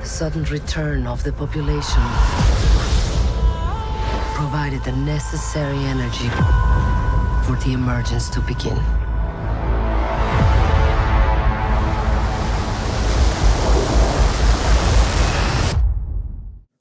sudden return of the population provided the necessary energy for the emergence to begin.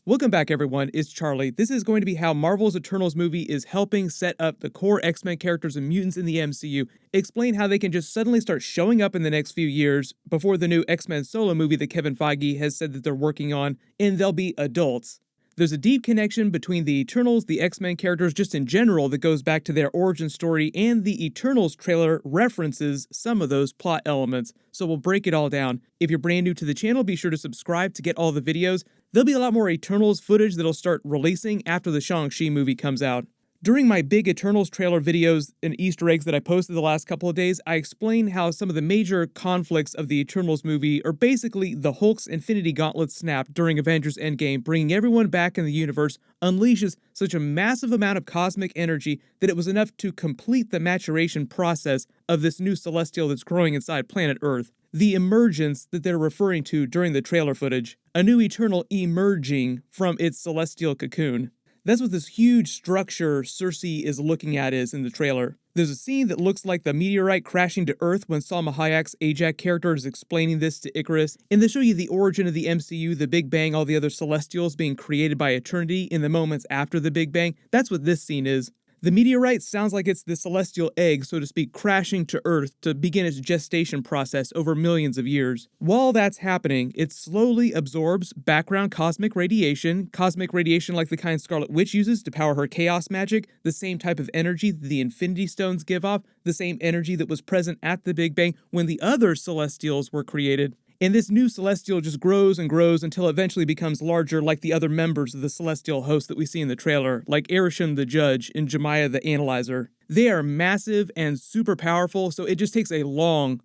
Welcome back, everyone. It's Charlie. This is going to be how Marvel's Eternals movie is helping set up the core X-Men characters and mutants in the MCU, explain how they can just suddenly start showing up in the next few years before the new X-Men solo movie that Kevin Feige has said that they're working on, and they'll be adults. There's a deep connection between the Eternals, the X-Men characters just in general that goes back to their origin story, and the Eternals trailer references some of those plot elements, so we'll break it all down. If you're brand new to the channel, be sure to subscribe to get all the videos. There'll be a lot more Eternals footage that'll start releasing after the Shang-Chi movie comes out. During my big Eternals trailer videos and Easter eggs that I posted the last couple of days, I explained how some of the major conflicts of the Eternals movie are basically the Hulk's Infinity Gauntlet snap during Avengers Endgame, bringing everyone back in the universe, unleashes such a massive amount of cosmic energy that it was enough to complete the maturation process of this new celestial that's growing inside planet Earth. The emergence that they're referring to during the trailer footage. A new Eternal emerging from its celestial cocoon. That's what this huge structure Cersei is looking at is in the trailer. There's a scene that looks like the meteorite crashing to Earth when Salma Hayek's Ajax character is explaining this to Icarus, and they show you the origin of the MCU, the Big Bang, all the other Celestials being created by Eternity in the moments after the Big Bang. That's what this scene is. The meteorite sounds like it's the celestial egg, so to speak, crashing to Earth to begin its gestation process over millions of years. While that's happening, it slowly absorbs background cosmic radiation like the kind Scarlet Witch uses to power her chaos magic, the same type of energy that the Infinity Stones give off, the same energy that was present at the Big Bang when the other Celestials were created. And this new Celestial just grows and grows until it eventually becomes larger like the other members of the Celestial host that we see in the trailer, like Arishem the Judge and Jemiah the Analyzer. They are massive and super powerful, so it just takes a long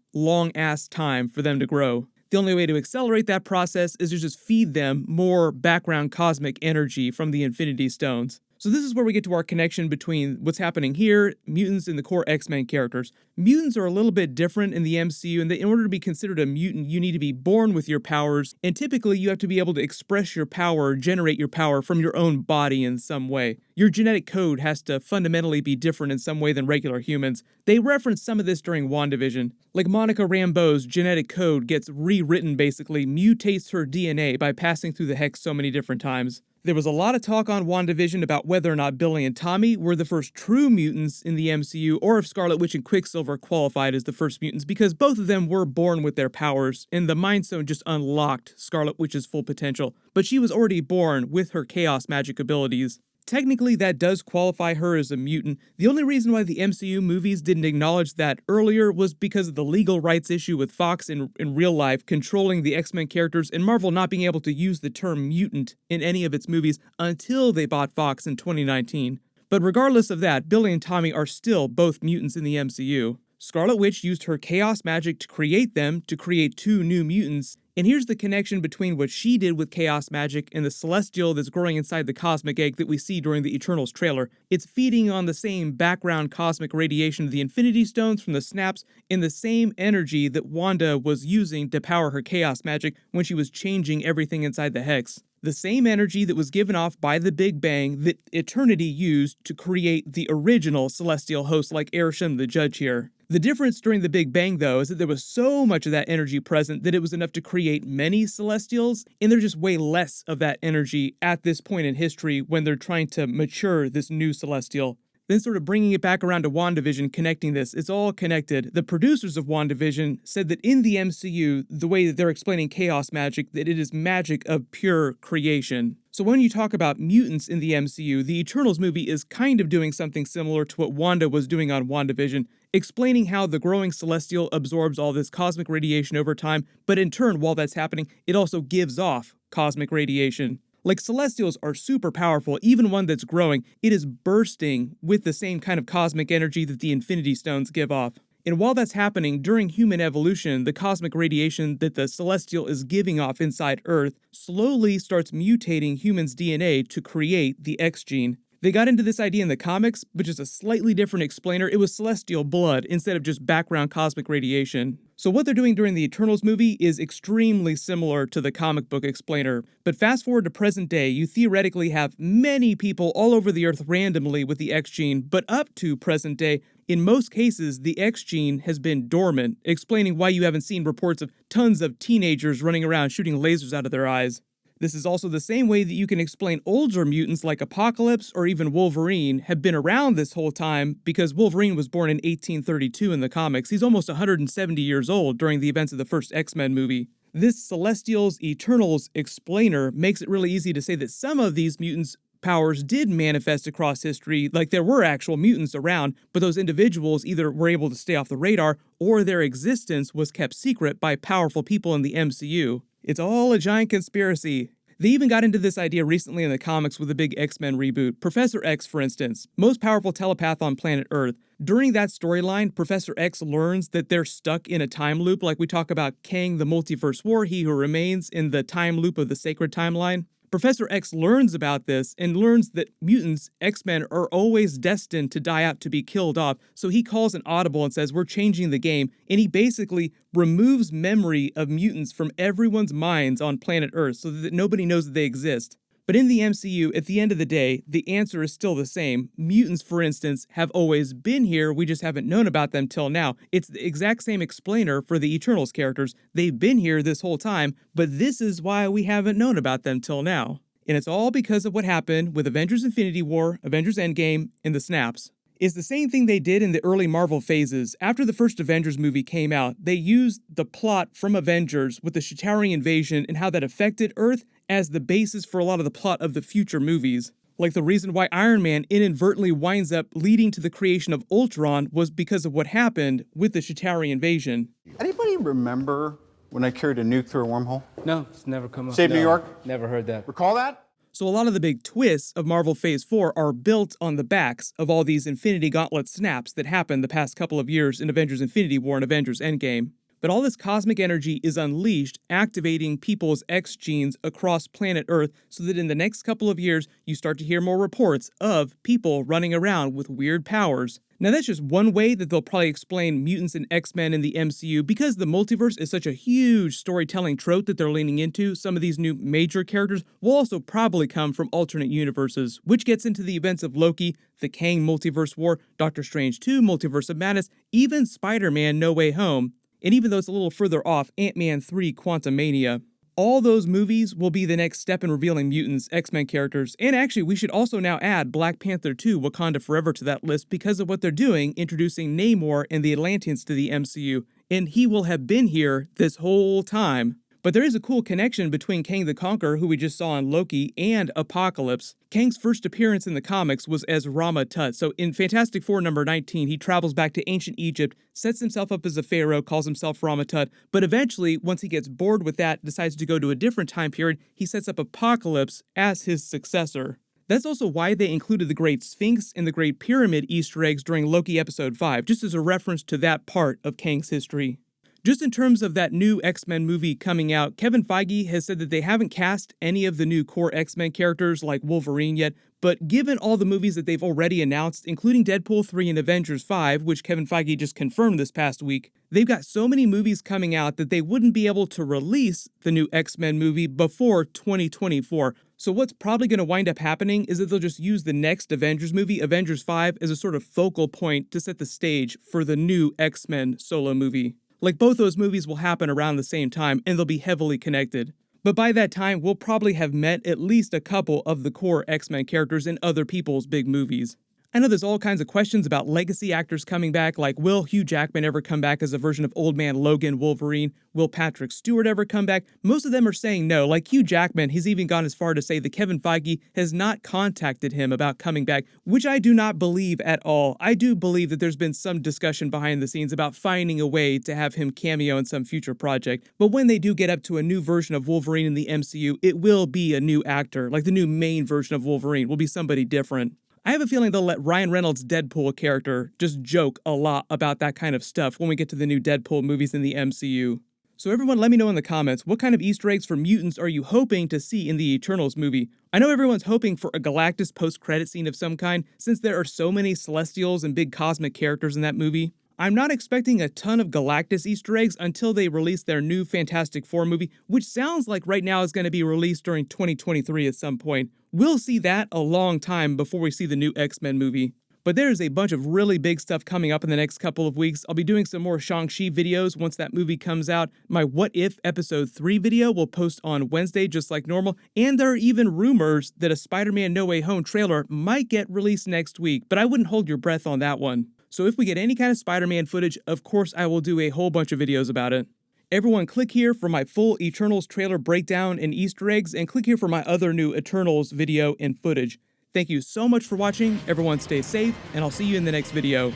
ass time for them to grow. The only way to accelerate that process is to just feed them more background cosmic energy from the Infinity Stones. So this is where we get to our connection between what's happening here, mutants, and the core X-Men characters. Mutants are a little bit different in the MCU in that in order to be considered a mutant, you need to be born with your powers, and typically you have to be able to express your power, generate your power from your own body in some way. Your genetic code has to fundamentally be different in some way than regular humans. They reference some of this during WandaVision. Like Monica Rambeau's genetic code gets rewritten basically, mutates her DNA by passing through the hex so many different times. There was a lot of talk on WandaVision about whether or not Billy and Tommy were the first true mutants in the MCU, or if Scarlet Witch and Quicksilver qualified as the first mutants, because both of them were born with their powers, and the Mind Stone just unlocked Scarlet Witch's full potential. But she was already born with her chaos magic abilities. Technically, that does qualify her as a mutant. The only reason why the MCU movies didn't acknowledge that earlier was because of the legal rights issue with Fox in real life controlling the X-Men characters and Marvel not being able to use the term mutant in any of its movies until they bought Fox in 2019. But regardless of that, Billy and Tommy are still both mutants in the MCU. Scarlet Witch used her chaos magic to create them, to create two new mutants, and here's the connection between what she did with chaos magic and the celestial that's growing inside the cosmic egg that we see during the Eternals trailer. It's feeding on the same background cosmic radiation of the Infinity Stones from the snaps and the same energy that Wanda was using to power her chaos magic when she was changing everything inside the Hex. The same energy that was given off by the Big Bang that Eternity used to create the original celestial host like Arishem the Judge here. The difference during the Big Bang, though, is that there was so much of that energy present that it was enough to create many Celestials, and there's just way less of that energy at this point in history when they're trying to mature this new Celestial. Then sort of bringing it back around to WandaVision, connecting this, it's all connected. The producers of WandaVision said that in the MCU, the way that they're explaining chaos magic, that it is magic of pure creation. So when you talk about mutants in the MCU, the Eternals movie is kind of doing something similar to what Wanda was doing on WandaVision, explaining how the growing Celestial absorbs all this cosmic radiation over time, but in turn, while that's happening, it also gives off cosmic radiation. Like Celestials are super powerful, even one that's growing, it is bursting with the same kind of cosmic energy that the Infinity Stones give off. And while that's happening, during human evolution, the cosmic radiation that the Celestial is giving off inside Earth slowly starts mutating humans' DNA to create the X gene. They got into this idea in the comics, but just a slightly different explainer. It was celestial blood instead of just background cosmic radiation. So what they're doing during the Eternals movie is extremely similar to the comic book explainer. But fast forward to present day, you theoretically have many people all over the Earth randomly with the X gene, but up to present day, in most cases, the X gene has been dormant, explaining why you haven't seen reports of tons of teenagers running around shooting lasers out of their eyes. This is also the same way that you can explain older mutants like Apocalypse or even Wolverine have been around this whole time, because Wolverine was born in 1832 in the comics. He's almost 170 years old during the events of the first X-Men movie. This Celestials Eternals explainer makes it really easy to say that some of these mutants' powers did manifest across history, like there were actual mutants around, but those individuals either were able to stay off the radar or their existence was kept secret by powerful people in the MCU. It's all a giant conspiracy. They even got into this idea recently in the comics with the big X-Men reboot. Professor X, for instance, most powerful telepath on planet Earth. During that storyline, Professor X learns that they're stuck in a time loop, like we talk about Kang the Multiverse War, He Who Remains, in the time loop of the Sacred Timeline. Professor X learns about this and learns that mutants, X-Men, are always destined to die out, to be killed off, so he calls an audible and says, we're changing the game, and he basically removes memory of mutants from everyone's minds on planet Earth so that nobody knows that they exist. But in the MCU, at the end of the day, the answer is still the same. Mutants, for instance, have always been here, we just haven't known about them till now. It's the exact same explainer for the Eternals characters. They've been here this whole time, but this is why we haven't known about them till now. And it's all because of what happened with Avengers Infinity War, Avengers Endgame, and the snaps. It's the same thing they did in the early Marvel phases. After the first Avengers movie came out, they used the plot from Avengers with the Chitauri invasion and how that affected Earth as the basis for a lot of the plot of the future movies. Like the reason why Iron Man inadvertently winds up leading to the creation of Ultron was because of what happened with the Chitauri invasion. Anybody remember when I carried a nuke through a wormhole? No, it's never come up. Save No, New York? Never heard that. Recall that? So a lot of the big twists of Marvel Phase 4 are built on the backs of all these Infinity Gauntlet snaps that happened the past couple of years in Avengers Infinity War and Avengers Endgame. But all this cosmic energy is unleashed, activating people's X genes across planet Earth so that in the next couple of years, you start to hear more reports of people running around with weird powers. Now that's just one way that they'll probably explain mutants and X-Men in the MCU. Because the multiverse is such a huge storytelling trope that they're leaning into, some of these new major characters will also probably come from alternate universes, which gets into the events of Loki, the Kang Multiverse War, Doctor Strange 2, Multiverse of Madness, even Spider-Man No Way Home. And even though it's a little further off, Ant-Man 3 Quantumania. All those movies will be the next step in revealing mutants, X-Men characters, and actually we should also now add Black Panther 2 Wakanda Forever to that list because of what they're doing, introducing Namor and the Atlanteans to the MCU, and he will have been here this whole time. But there is a cool connection between Kang the Conqueror, who we just saw in Loki, and Apocalypse. Kang's first appearance in the comics was as Rama Tut. So in Fantastic Four number 19, he travels back to ancient Egypt, sets himself up as a pharaoh, calls himself Rama Tut, but eventually, once he gets bored with that, decides to go to a different time period, he sets up Apocalypse as his successor. That's also why they included the Great Sphinx and the Great Pyramid Easter eggs during Loki Episode 5, just as a reference to that part of Kang's history. Just in terms of that new X-Men movie coming out, Kevin Feige has said that they haven't cast any of the new core X-Men characters like Wolverine yet, but given all the movies that they've already announced, including Deadpool 3 and Avengers 5, which Kevin Feige just confirmed this past week, they've got so many movies coming out that they wouldn't be able to release the new X-Men movie before 2024. So what's probably going to wind up happening is that they'll just use the next Avengers movie, Avengers 5, as a sort of focal point to set the stage for the new X-Men solo movie. Like both those movies will happen around the same time and they'll be heavily connected. But by that time, we'll probably have met at least a couple of the core X-Men characters in other people's big movies. I know there's all kinds of questions about legacy actors coming back, like will Hugh Jackman ever come back as a version of Old Man Logan Wolverine? Will Patrick Stewart ever come back? Most of them are saying no. Like Hugh Jackman, he's even gone as far to say that Kevin Feige has not contacted him about coming back, which I do not believe at all. I do believe that there's been some discussion behind the scenes about finding a way to have him cameo in some future project. But when they do get up to a new version of Wolverine in the MCU, it will be a new actor. Like the new main version of Wolverine will be somebody different. I have a feeling they'll let Ryan Reynolds' Deadpool character just joke a lot about that kind of stuff when we get to the new Deadpool movies in the MCU. So everyone let me know in the comments, what kind of Easter eggs for mutants are you hoping to see in the Eternals movie? I know everyone's hoping for a Galactus post-credit scene of some kind, since there are so many Celestials and big cosmic characters in that movie. I'm not expecting a ton of Galactus Easter eggs until they release their new Fantastic Four movie, which sounds like right now is going to be released during 2023 at some point. We'll see that a long time before we see the new X-Men movie. But there's a bunch of really big stuff coming up in the next couple of weeks. I'll be doing some more Shang-Chi videos once that movie comes out. My What If Episode 3 video will post on Wednesday just like normal. And there are even rumors that a Spider-Man No Way Home trailer might get released next week, but I wouldn't hold your breath on that one. So if we get any kind of Spider-Man footage, of course I will do a whole bunch of videos about it. Everyone click here for my full Eternals trailer breakdown and Easter eggs, and click here for my other new Eternals video and footage. Thank you so much for watching, everyone stay safe, and I'll see you in the next video.